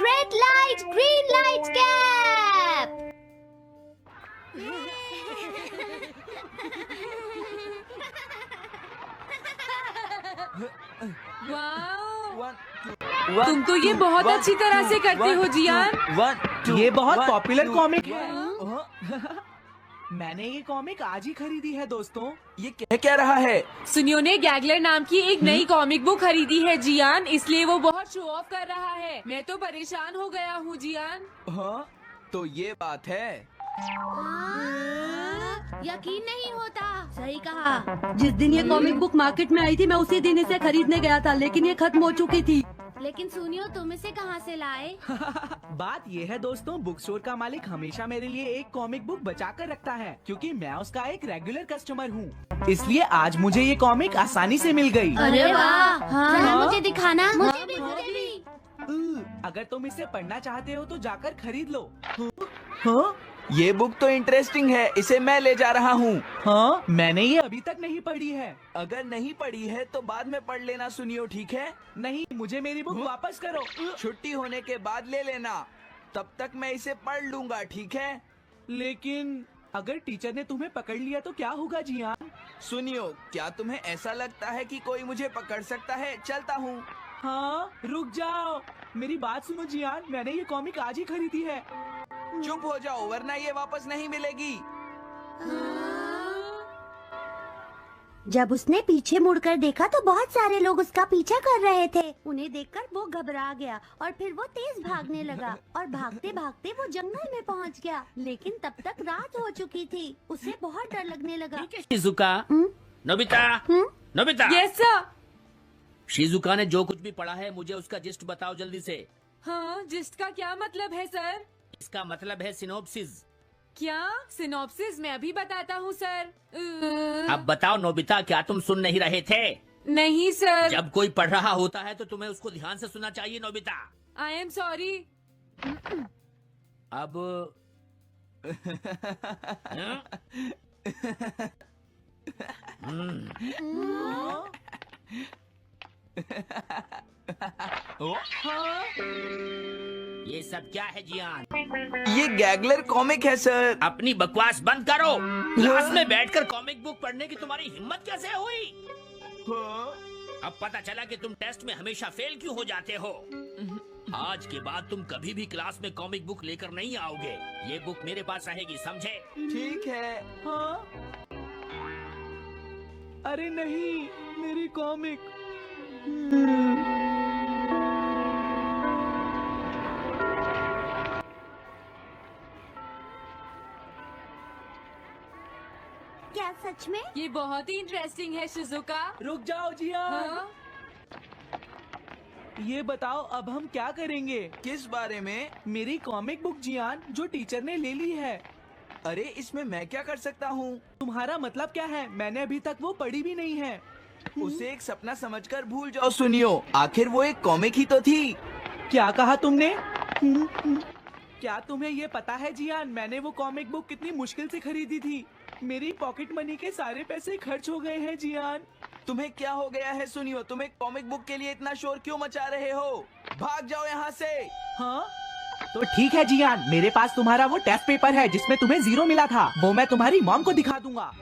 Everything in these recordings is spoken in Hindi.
Red light, green light cap. तुम तो ये बहुत अच्छी तरह से करते हो जियान। ये बहुत पॉपुलर कॉमिक है। मैंने ये कॉमिक आज ही खरीदी है दोस्तों। ये कह क्या रहा है? सुनियो ने गैगलर नाम की एक नई कॉमिक बुक खरीदी है जियान, इसलिए वो बहुत शो ऑफ कर रहा है। मैं तो परेशान हो गया हूँ जियान। हाँ, तो ये बात है। यकीन नहीं होता। सही कहा। जिस दिन ये कॉमिक बुक मार्केट में आई थी मैं उसी दिन इसे खरीदने गया था, लेकिन ये खत्म हो चुकी थी। लेकिन सुनियो, तुम इसे कहाँ से लाए? बात ये है दोस्तों, बुक स्टोर का मालिक हमेशा मेरे लिए एक कॉमिक बुक बचा कर रखता है, क्योंकि मैं उसका एक रेगुलर कस्टमर हूँ। इसलिए आज मुझे ये कॉमिक आसानी से मिल गई। अरे वाह! जरा मुझे दिखाना। मुझे भी। अगर तुम इसे पढ़ना चाहते हो तो जाकर खरीद लो। हाँ, ये बुक तो इंटरेस्टिंग है, इसे मैं ले जा रहा हूँ। हाँ, मैंने ये अभी तक नहीं पढ़ी है। अगर नहीं पढ़ी है तो बाद में पढ़ लेना सुनियो, ठीक है? नहीं, मुझे मेरी बुक वापस करो। छुट्टी होने के बाद ले लेना, तब तक मैं इसे पढ़ लूंगा, ठीक है? लेकिन अगर टीचर ने तुम्हें पकड़ लिया तो क्या होगा जियान? सुनियो, क्या तुम्हें ऐसा लगता है कि कोई मुझे पकड़ सकता है? चलता हूँ। हाँ, रुक जाओ, मेरी बात सुनो जियान, मैंने ये कॉमिक आज ही खरीदी है। चुप हो जाओ, वरना ये वापस नहीं मिलेगी। जब उसने पीछे मुड़कर देखा तो बहुत सारे लोग उसका पीछा कर रहे थे। उन्हें देखकर वो घबरा गया और फिर वो तेज भागने लगा और भागते भागते वो जंगल में पहुंच गया। लेकिन तब तक रात हो चुकी थी। उसे बहुत डर लगने लगा। Shizuka, Nobita, Nobita. Yes sir. Shizuka ने जो कुछ भी पढ़ा है मुझे उसका जिस्ट बताओ जल्दी से। हाँ, जिस्ट का क्या मतलब है सर? इसका मतलब है सिनोप्सिस। क्या सिनॉप्सिस? मैं अभी बताता हूँ सर। अब बताओ नोबिता, क्या तुम सुन नहीं रहे थे? नहीं सर। जब कोई पढ़ रहा होता है तो तुम्हें उसको ध्यान से सुनना चाहिए नोबिता। I am sorry. अब ये सब क्या है जियान? ये गैगलर कॉमिक है सर। अपनी बकवास बंद करो। क्लास में बैठकर कॉमिक बुक पढ़ने की तुम्हारी हिम्मत कैसे हुई? अब पता चला कि तुम टेस्ट में हमेशा फेल क्यों हो जाते हो। आज के बाद तुम कभी भी क्लास में कॉमिक बुक लेकर नहीं आओगे। ये बुक मेरे पास रहेगी, समझे? ठीक है। हाँ? अरे नहीं, मेरी कॉमिक। क्या सच में? ये बहुत ही इंटरेस्टिंग है शिजुका। रुक जाओ जियान। हाँ? ये बताओ अब हम क्या करेंगे? किस बारे में? मेरी कॉमिक बुक जियान, जो टीचर ने ले ली है। अरे इसमें मैं क्या कर सकता हूँ? तुम्हारा मतलब क्या है? मैंने अभी तक वो पढ़ी भी नहीं है। उसे एक सपना समझकर भूल जाओ। सुनियो, आखिर वो एक कॉमिक ही तो थी। क्या कहा तुमने? क्या तुम्हें ये पता है जियान, मैंने वो कॉमिक बुक कितनी मुश्किल से खरीदी थी। मेरी पॉकेट मनी के सारे पैसे खर्च हो गए हैं जियान। तुम्हें क्या हो गया है? सुनियो, तुम एक कॉमिक बुक के लिए इतना शोर क्यों मचा रहे हो? भाग जाओ यहाँ से। हाँ? तो ठीक है जियान, मेरे पास तुम्हारा वो टेस्ट पेपर है जिसमें तुम्हें 0 मिला था। वो मैं तुम्हारी मॉम को दिखा दूंगा।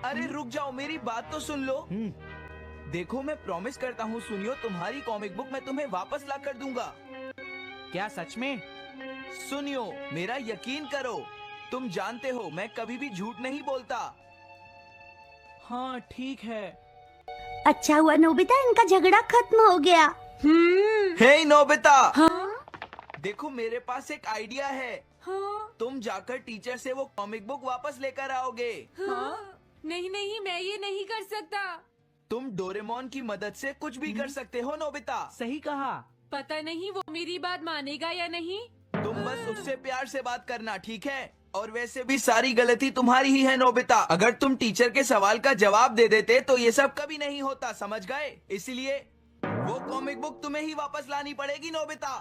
अरे रुक जाओ, मेरी बात तो सुन लो। देखो, मैं प्रॉमिस करता हूँ सुनियो, तुम्हारी कॉमिक बुक मैं तुम्हें वापस ला कर दूंगा। क्या सच में? सुनियो, मेरा यकीन करो, तुम जानते हो मैं कभी भी झूठ नहीं बोलता। हाँ ठीक है। अच्छा हुआ नोबिता, इनका झगड़ा खत्म हो गया। हे नोबिता। हाँ? देखो, मेरे पास एक आइडिया है। हाँ? तुम जाकर टीचर से वो कॉमिक बुक वापस लेकर आओगे। हाँ? नहीं नहीं, मैं ये नहीं कर सकता। तुम डोरेमोन की मदद से कुछ भी कर सकते हो नोबिता। सही कहा। पता नहीं वो मेरी बात मानेगा या नहीं। तुम बस उससे प्यार से बात करना, ठीक है? और वैसे भी सारी गलती तुम्हारी ही है नोबिता। अगर तुम टीचर के सवाल का जवाब दे देते तो ये सब कभी नहीं होता, समझ गए? इसलिए वो कॉमिक बुक तुम्हें ही वापस लानी पड़ेगी नोबिता।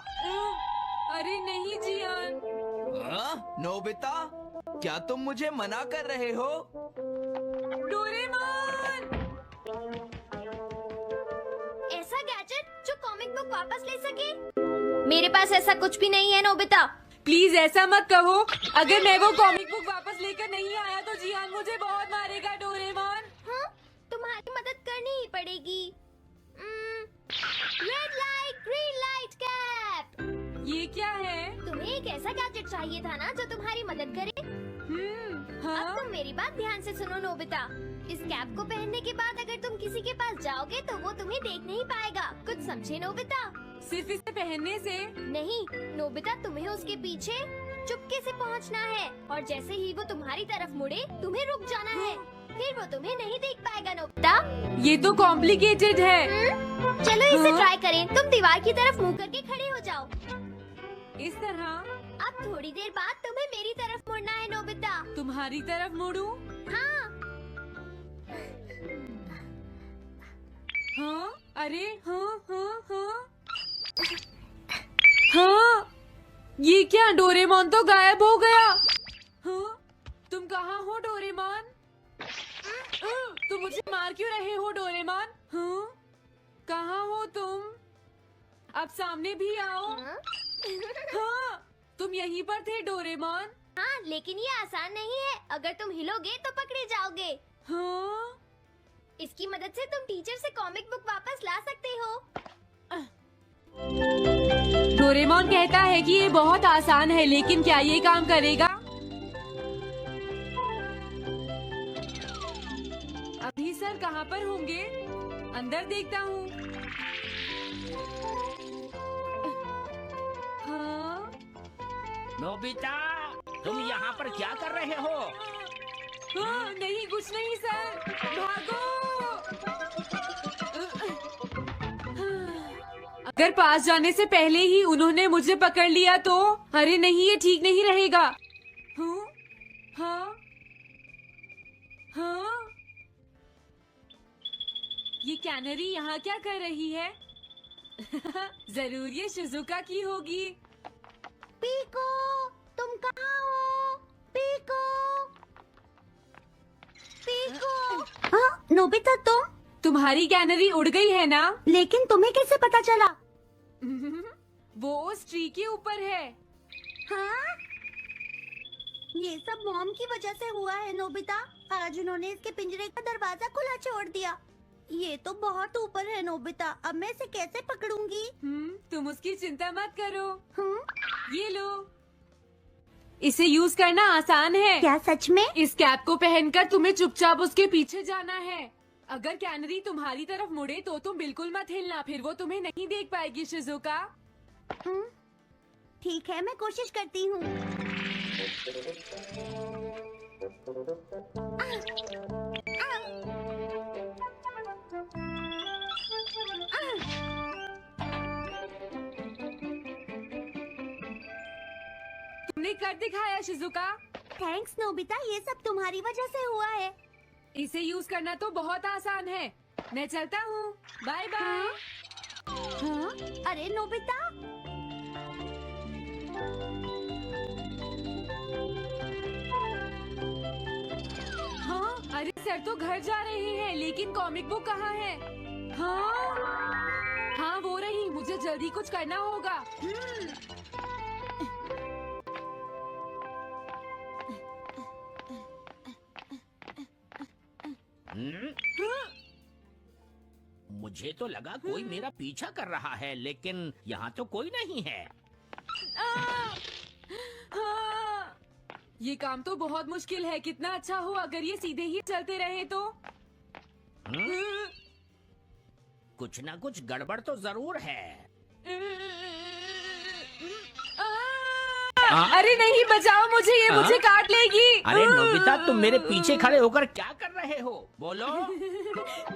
अरे नहीं जियान। हाँ? नोबिता, क्या तुम मुझे मना कर रहे हो? डोरेमोन! ऐसा गैजेट जो कॉमिक बुक बुक वापस ले सके? मेरे पास ऐसा कुछ भी नहीं है नोबिता। प्लीज ऐसा मत कहो। अगर मैं वो कॉमिक बुक वापस लेकर नहीं आया तो जियान मुझे बहुत मारेगा डोरेमोन। हाँ, तुम्हारी मदद करनी ही पड़ेगी। Red light green light cap. ये क्या है? तुम्हें एक ऐसा गैजेट चाहिए था ना जो तुम्हारी मदद करे। हाँ? अब तुम मेरी बात ध्यान से सुनो नोबिता। इस कैप को पहनने के बाद अगर तुम किसी के पास जाओगे तो वो तुम्हें देख नहीं पाएगा। कुछ समझे नोबिता? सिर्फ इसे पहनने से? नहीं नोबिता, तुम्हें उसके पीछे चुपके से पहुंचना है और जैसे ही वो तुम्हारी तरफ मुड़े तुम्हें रुक जाना है। फिर वो तुम्हें नहीं देख पाएगा नोबिता। ये तो कॉम्प्लिकेटेड है। चलो इसे हाँ? ट्राई करें। तुम दीवार की तरफ मुंह करके खड़े हो जाओ। इस तरह? अब थोड़ी देर बाद तुम्हें मेरी तरफ मुड़ना है नोबिता। तुम्हारी तरफ मुड़ूं? हाँ। हाँ? अरे हाँ हाँ हाँ हाँ, ये क्या? डोरेमोन तो गायब हो गया। हाँ? तुम कहाँ हो डोरेमोन? तुम मुझे मार क्यों रहे हो डोरेमोन? हाँ? कहाँ हो तुम? अब सामने भी आओ। हाँ, तुम यहीं पर थे डोरेमोन। हाँ, लेकिन ये आसान नहीं है। अगर तुम हिलोगे तो पकड़े जाओगे। हाँ? इसकी मदद से तुम टीचर से कॉमिक बुक वापस ला सकते हो। डोरेमोन कहता है कि ये बहुत आसान है, लेकिन क्या ये काम करेगा? अभी सर कहाँ पर होंगे? अंदर देखता हूँ। हाँ? नोबिता, तुम यहाँ पर क्या कर रहे हो? हाँ, नहीं कुछ नहीं सर, भागो। अगर पास जाने से पहले ही उन्होंने मुझे पकड़ लिया तो? अरे नहीं, ये ठीक नहीं रहेगा। हाँ? हाँ? हाँ? ये कैनरी यहाँ क्या कर रही है? जरूर ये शिजुका की होगी। पीको, तुम कहाँ हो? Pico, pico. हाँ, नोबिता तुम? तुम्हारी कैनरी उड़ गई है ना? लेकिन तुम्हें कैसे पता चला? वो उस ट्री के ऊपर है। हाँ? ये सब मॉम की वजह से हुआ है नोबिता। आज उन्होंने इसके पिंजरे का दरवाजा खुला छोड़ दिया। ये तो बहुत ऊपर है नोबिता। अब मैं इसे कैसे पकड़ूंगी? तुम उसकी चिंता मत करो। हाँ? ये लो, इसे यूज करना आसान है। क्या सच में? इस कैप को पहनकर तुम्हें चुपचाप उसके पीछे जाना है। अगर कैनरी तुम्हारी तरफ मुड़े तो तुम बिल्कुल मत हिलना, फिर वो तुम्हें नहीं देख पाएगी शिजुका। ठीक है, मैं कोशिश करती हूँ। तुमने कर दिखाया शिजुका। थैंक्स नोबिता, ये सब तुम्हारी वजह से हुआ है। इसे यूज करना तो बहुत आसान है। मैं चलता हूँ, बाय बाय। हाँ? अरे नोबिता, हाँ? अरे सर तो घर जा रहे हैं, लेकिन कॉमिक बुक कहाँ है? हाँ? हाँ वो रही, मुझे जल्दी कुछ करना होगा। मुझे तो लगा कोई मेरा पीछा कर रहा है, लेकिन यहाँ तो कोई नहीं है। हाँ। ये काम तो बहुत मुश्किल है। कितना अच्छा हो अगर ये सीधे ही चलते रहे तो। कुछ ना कुछ गड़बड़ तो जरूर है। अरे नहीं, बचाओ मुझे, ये मुझे काट लेगी। अरे नोबिता, तुम मेरे पीछे खड़े होकर क्या कर रहे हो? बोलो।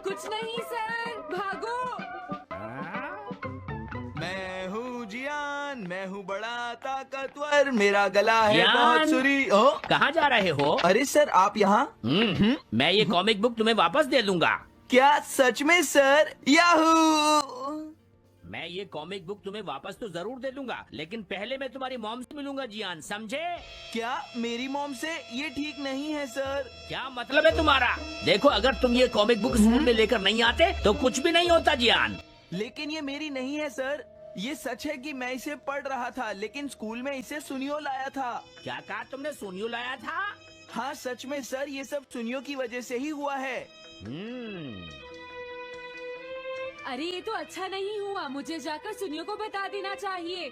कुछ नहीं सर, भागो। मैं हूँ जियान, मैं हूँ बड़ा ताकतवर, मेरा गला है जियान! बहुत सुरी। कहाँ जा रहे हो? अरे सर, आप यहाँ? मैं ये कॉमिक बुक तुम्हें वापस दे दूंगा। क्या सच में सर? याहू! मैं ये कॉमिक बुक तुम्हें वापस तो जरूर दे दूंगा, लेकिन पहले मैं तुम्हारी मॉम से मिलूंगा जियान, समझे? क्या मेरी मॉम से? ये ठीक नहीं है सर। क्या मतलब है तुम्हारा? देखो, अगर तुम ये कॉमिक बुक स्कूल में लेकर नहीं आते तो कुछ भी नहीं होता जियान। लेकिन ये मेरी नहीं है सर। ये सच है कि मैं इसे पढ़ रहा था, लेकिन स्कूल में इसे सुनियो लाया था। क्या कहा तुमने? सोनियो लाया था? हाँ सच में सर, ये सब सुनियो की वजह से ही हुआ है। अरे ये तो अच्छा नहीं हुआ, मुझे जाकर सुनियो को बता देना चाहिए।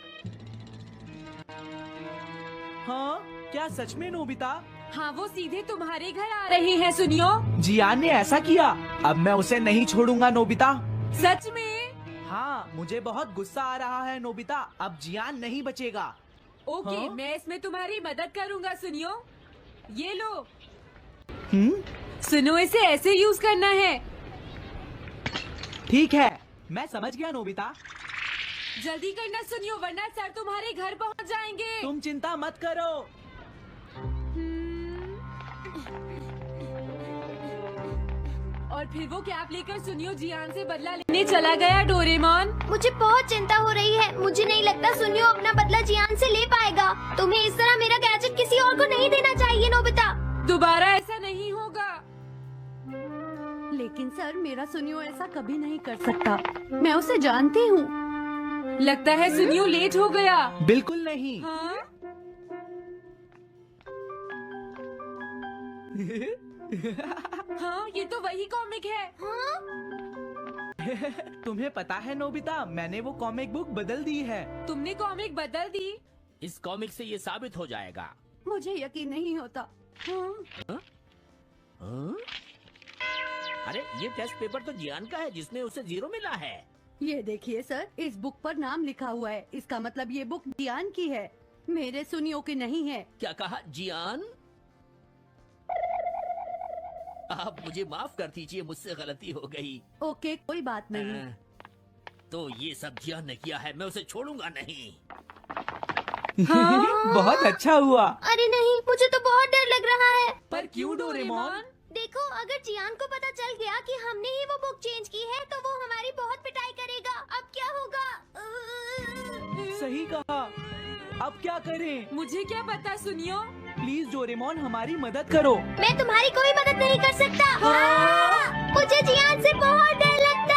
हाँ, क्या सच में नोबिता? हाँ, वो सीधे तुम्हारे घर आ रहे हैं सुनियो। जियान ने ऐसा किया। अब मैं उसे नहीं छोड़ूंगा नोबिता। सच में? हाँ, मुझे बहुत गुस्सा आ रहा है नोबिता। अब जियान नहीं बचेगा। ओके, हाँ? मैं इसमें तुम्हारी मदद करूँगा सुनियो। ये लो। सुनो, इसे ऐसे यूज करना है। ठीक है, मैं समझ गया नोबिता। जल्दी करना सुनियो, वरना सर तुम्हारे घर पहुंच जाएंगे। तुम चिंता मत करो। और फिर वो कैप लेकर सुनियो जियान से बदला लेने चला गया। डोरेमोन, मुझे बहुत चिंता हो रही है। मुझे नहीं लगता सुनियो अपना बदला जियान से ले पाएगा। तुम्हें इस तरह मेरा गैजेट किसी और को नहीं देना चाहिए नोबिता। दोबारा ऐसा नहीं होगा। लेकिन सर, मेरा सुनियो ऐसा कभी नहीं कर सकता। मैं उसे जानती हूँ। लगता है सुनियो लेट हो गया। बिल्कुल नहीं। हाँ? हाँ, ये तो वही कॉमिक है। तुम्हें पता है नोबिता, मैंने वो कॉमिक बुक बदल दी है। तुमने कॉमिक बदल दी? इस कॉमिक से ये साबित हो जाएगा। मुझे यकीन नहीं होता। हाँ? अरे ये टेस्ट पेपर तो जियान का है, जिसमें उसे 0 मिला है। ये देखिए सर, इस बुक पर नाम लिखा हुआ है। इसका मतलब ये बुक जियान की है, मेरे सुनियो की नहीं है। क्या कहा? जियान? आप मुझे माफ कर दीजिए, मुझसे गलती हो गई। ओके, कोई बात नहीं। तो ये सब जियान ने किया है, मैं उसे छोड़ूंगा नहीं। बहुत अच्छा हुआ। अरे नहीं, मुझे तो बहुत डर लग रहा है। पर क्यों डोरेमोन? देखो, अगर जियान को पता चल गया कि हमने ही वो बुक चेंज की है, तो वो हमारी बहुत पिटाई करेगा। अब क्या होगा? सही कहा। अब क्या करें? मुझे क्या पता सुनियो। प्लीज डोरेमोन, हमारी मदद करो। मैं तुम्हारी कोई मदद नहीं कर सकता। मुझे जियान से बहुत डर लगता